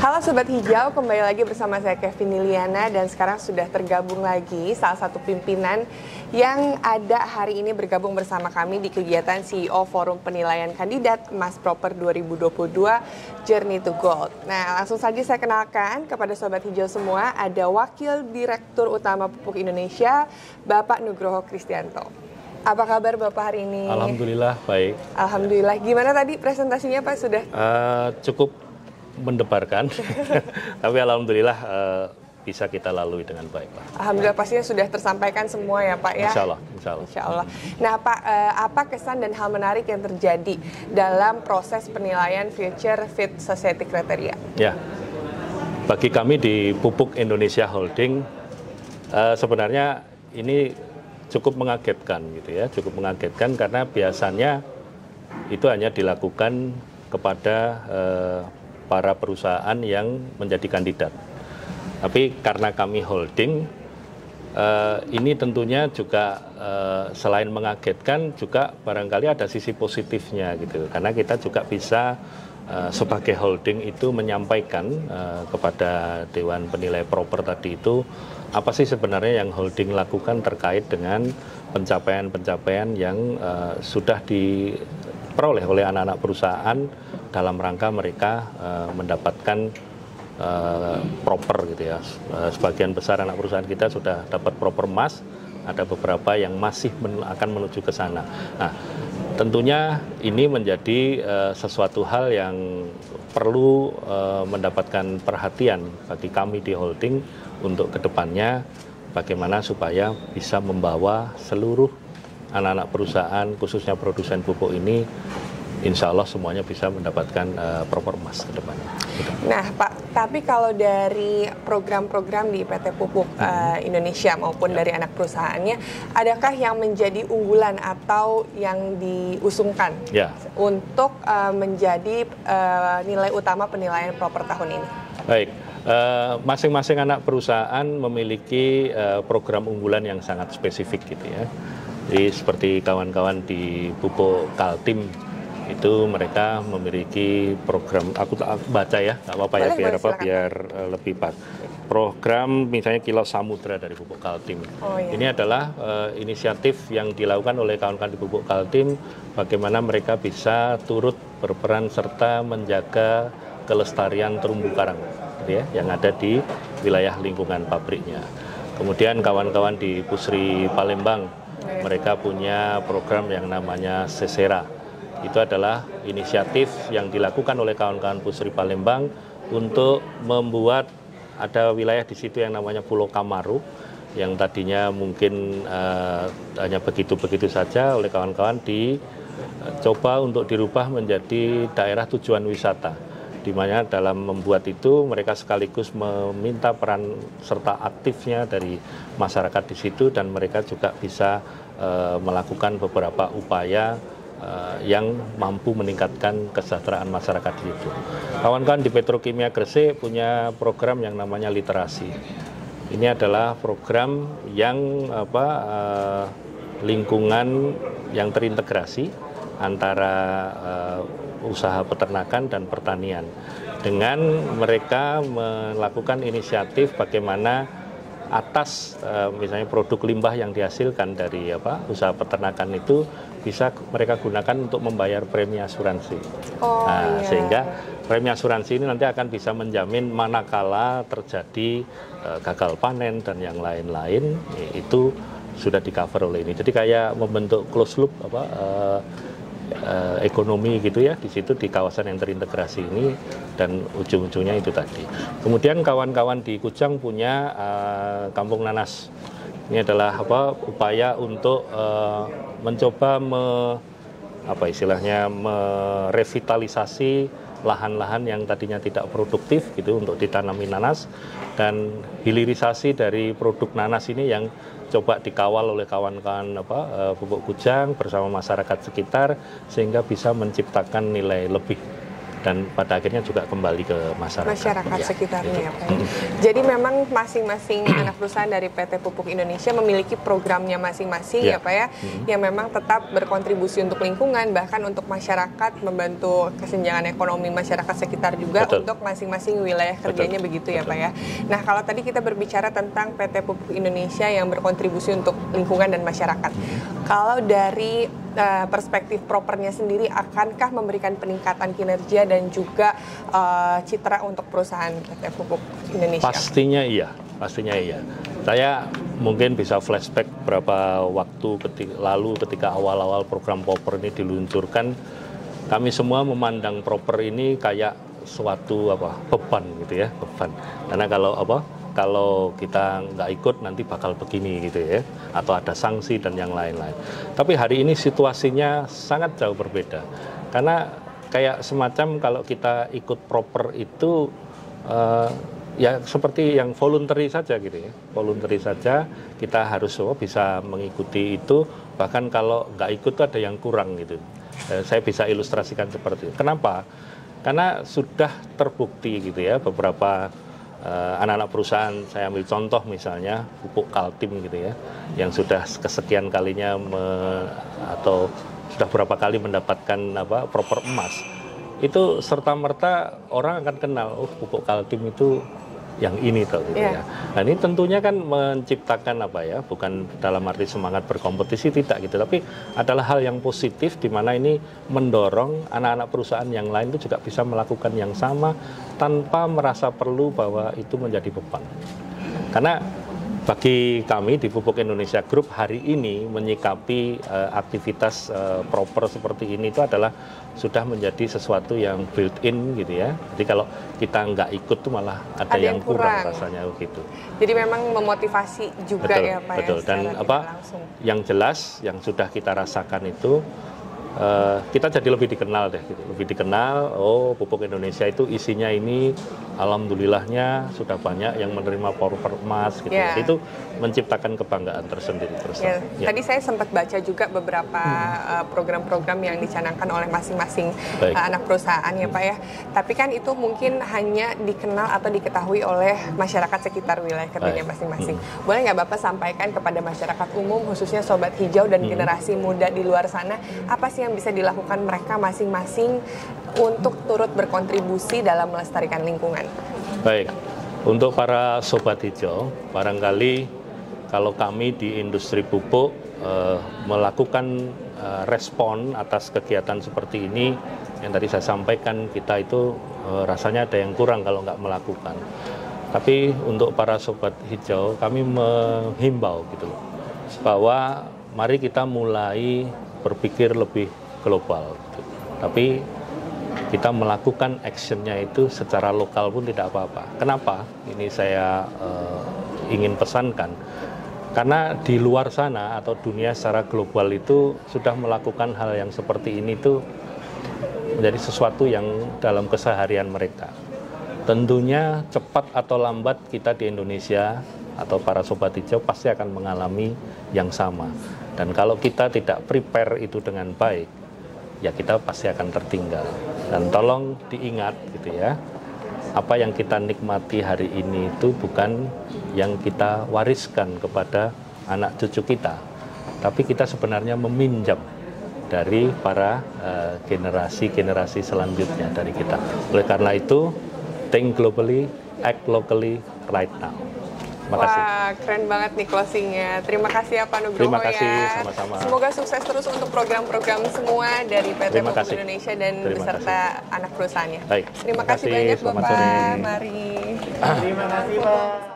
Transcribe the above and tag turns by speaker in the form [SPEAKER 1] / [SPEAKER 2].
[SPEAKER 1] Halo Sobat Hijau, kembali lagi bersama saya Kevin Liliana dan sekarang sudah tergabung lagi salah satu pimpinan yang ada hari ini bergabung bersama kami di kegiatan CEO Forum Penilaian Kandidat Emas Proper 2022 Journey to Gold. Nah, langsung saja saya kenalkan kepada Sobat Hijau semua, ada Wakil Direktur Utama Pupuk Indonesia, Bapak Nugroho Kristianto. Apa kabar Bapak hari ini?
[SPEAKER 2] Alhamdulillah, baik.
[SPEAKER 1] Alhamdulillah. Gimana tadi presentasinya Pak, sudah?
[SPEAKER 2] Cukup mendebarkan, tapi alhamdulillah bisa kita lalui dengan baik, Pak.
[SPEAKER 1] Alhamdulillah pastinya sudah tersampaikan semua ya Pak ya.
[SPEAKER 2] Insya Allah, insya Allah.
[SPEAKER 1] Insya Allah. Nah Pak, apa kesan dan hal menarik yang terjadi dalam proses penilaian Future Fit Society Criteria?
[SPEAKER 2] Ya, bagi kami di Pupuk Indonesia Holding sebenarnya ini cukup mengagetkan gitu ya, cukup mengagetkan karena biasanya itu hanya dilakukan kepada para perusahaan yang menjadi kandidat. Tapi karena kami holding, ini tentunya juga selain mengagetkan juga barangkali ada sisi positifnya gitu. Karena kita juga bisa sebagai holding itu menyampaikan kepada Dewan Penilai Proper tadi itu apa sih sebenarnya yang holding lakukan terkait dengan pencapaian-pencapaian yang sudah diperoleh oleh anak-anak perusahaan dalam rangka mereka mendapatkan proper gitu ya. Sebagian besar anak perusahaan kita sudah dapat proper emas, ada beberapa yang masih akan menuju ke sana. Nah, tentunya ini menjadi sesuatu hal yang perlu mendapatkan perhatian bagi kami di holding untuk kedepannya bagaimana supaya bisa membawa seluruh anak-anak perusahaan khususnya produsen pupuk ini insya Allah semuanya bisa mendapatkan proper emas ke depannya.
[SPEAKER 1] Nah Pak, tapi kalau dari program-program di PT Pupuk Indonesia maupun dari anak perusahaannya, adakah yang menjadi unggulan atau yang diusungkan untuk menjadi nilai utama penilaian proper tahun ini?
[SPEAKER 2] Baik, masing-masing anak perusahaan memiliki program unggulan yang sangat spesifik gitu ya. Jadi seperti kawan-kawan di Pupuk Kaltim, itu mereka memiliki program, aku baca ya, nggak apa-apa ya, biar lebih pas. Program misalnya Kilau Samudra dari Pupuk Kaltim. Ini adalah inisiatif yang dilakukan oleh kawan-kawan di Pupuk Kaltim, bagaimana mereka bisa turut berperan serta menjaga kelestarian terumbu karang gitu ya, yang ada di wilayah lingkungan pabriknya. Kemudian kawan-kawan di Pusri Palembang, mereka punya program yang namanya Sesera. Itu adalah inisiatif yang dilakukan oleh kawan-kawan Pusri Palembang untuk membuat ada wilayah di situ yang namanya Pulau Kamaru, yang tadinya mungkin hanya begitu-begitu saja, oleh kawan-kawan dicoba untuk dirubah menjadi daerah tujuan wisata, di mana dalam membuat itu mereka sekaligus meminta peran serta aktifnya dari masyarakat di situ, dan mereka juga bisa melakukan beberapa upaya yang mampu meningkatkan kesejahteraan masyarakat di situ. Kawan-kawan di Petrokimia Gresik punya program yang namanya literasi. Ini adalah program yang lingkungan yang terintegrasi antara usaha peternakan dan pertanian. Dengan mereka melakukan inisiatif bagaimana atas misalnya produk limbah yang dihasilkan dari usaha peternakan itu bisa mereka gunakan untuk membayar premi asuransi. Sehingga premi asuransi ini nanti akan bisa menjamin manakala terjadi gagal panen dan yang lain-lain, itu sudah di-cover oleh ini. Jadi kayak membentuk closed loop ekonomi gitu ya di situ, di kawasan yang terintegrasi ini, dan ujung-ujungnya itu tadi. Kemudian kawan-kawan di Kujang punya Kampung Nanas. Ini adalah upaya untuk mencoba merevitalisasi lahan-lahan yang tadinya tidak produktif gitu untuk ditanami nanas, dan hilirisasi dari produk nanas ini yang coba dikawal oleh kawan-kawan Pupuk Kujang bersama masyarakat sekitar sehingga bisa menciptakan nilai lebih dan pada akhirnya juga kembali ke masyarakat
[SPEAKER 1] sekitarnya ya Pak. Jadi memang masing-masing anak perusahaan dari PT Pupuk Indonesia memiliki programnya masing-masing ya Pak ya, yang memang tetap berkontribusi untuk lingkungan, bahkan untuk masyarakat, membantu kesenjangan ekonomi masyarakat sekitar juga untuk masing-masing wilayah kerjanya begitu ya Pak ya. Nah kalau tadi kita berbicara tentang PT Pupuk Indonesia yang berkontribusi untuk lingkungan dan masyarakat, kalau dari perspektif propernya sendiri, akankah memberikan peningkatan kinerja dan juga citra untuk perusahaan PT Pupuk Indonesia? Pastinya iya. Saya mungkin bisa flashback beberapa waktu lalu ketika awal-awal program proper ini diluncurkan, kami semua memandang proper ini kayak suatu beban gitu ya, beban. Karena kalau kita nggak ikut nanti bakal begini gitu ya, atau ada sanksi dan yang lain-lain. Tapi hari ini situasinya sangat jauh berbeda, karena kayak semacam kalau kita ikut proper itu ya seperti yang voluntary saja gitu ya, voluntary saja, kita harus bisa mengikuti itu, bahkan kalau nggak ikut tuh ada yang kurang gitu. Saya bisa ilustrasikan seperti itu. Kenapa? Karena sudah terbukti gitu ya, beberapa anak-anak perusahaan, saya ambil contoh misalnya Pupuk Kaltim gitu ya, yang sudah kesekian kalinya atau sudah berapa kali mendapatkan proper emas, itu serta-merta orang akan kenal, oh Pupuk Kaltim itu yang ini gitu ya. Nah ini tentunya kan menciptakan bukan dalam arti semangat berkompetisi, tidak gitu, tapi adalah hal yang positif di mana ini mendorong anak-anak perusahaan yang lain itu juga bisa melakukan yang sama tanpa merasa perlu bahwa itu menjadi beban. Karena bagi kami di Pupuk Indonesia Group hari ini menyikapi aktivitas proper seperti ini itu adalah sudah menjadi sesuatu yang built-in gitu ya. Jadi kalau kita nggak ikut tuh malah ada yang kurang rasanya gitu. Jadi memang memotivasi juga ya Pak.
[SPEAKER 2] Betul. Dan yang jelas yang sudah kita rasakan itu kita jadi lebih dikenal deh gitu. Lebih dikenal, oh Pupuk Indonesia itu isinya ini alhamdulillahnya sudah banyak yang menerima proper emas gitu. Itu menciptakan kebanggaan tersendiri.
[SPEAKER 1] Tadi saya sempat baca juga beberapa program-program yang dicanangkan oleh masing-masing anak perusahaan ya Pak ya. Tapi kan itu mungkin hanya dikenal atau diketahui oleh masyarakat sekitar wilayah kerjanya masing-masing. Boleh nggak Bapak sampaikan kepada masyarakat umum, khususnya Sobat Hijau dan generasi muda di luar sana, apa sih yang bisa dilakukan mereka masing-masing untuk turut berkontribusi dalam melestarikan lingkungan?
[SPEAKER 2] Baik, untuk para Sobat Hijau, barangkali kalau kami di industri pupuk melakukan respon atas kegiatan seperti ini, yang tadi saya sampaikan, kita itu rasanya ada yang kurang kalau nggak melakukan. Tapi untuk para Sobat Hijau, kami menghimbau gitu loh, bahwa mari kita mulai berpikir lebih global. Tapi kita melakukan actionnya itu secara lokal pun tidak apa-apa. Kenapa? Ini saya ingin pesankan. Karena di luar sana atau dunia secara global itu sudah melakukan hal yang seperti ini tuh menjadi sesuatu yang dalam keseharian mereka. Tentunya cepat atau lambat kita di Indonesia atau para Sobat Hijau pasti akan mengalami yang sama. Dan kalau kita tidak prepare itu dengan baik, ya kita pasti akan tertinggal. Dan tolong diingat gitu ya, apa yang kita nikmati hari ini itu bukan yang kita wariskan kepada anak cucu kita, tapi kita sebenarnya meminjam dari para generasi-generasi selanjutnya dari kita. Oleh karena itu, think globally, act locally right now.
[SPEAKER 1] Wah, keren banget nih closingnya. Terima kasih ya Pak Nugroho.
[SPEAKER 2] Terima kasih, sama-sama.
[SPEAKER 1] Semoga sukses terus untuk program-program semua dari PT Pupuk Indonesia dan beserta anak perusahaannya.
[SPEAKER 2] Baik.
[SPEAKER 1] Terima kasih banyak Bapak. Mari.
[SPEAKER 3] Terima kasih Pak.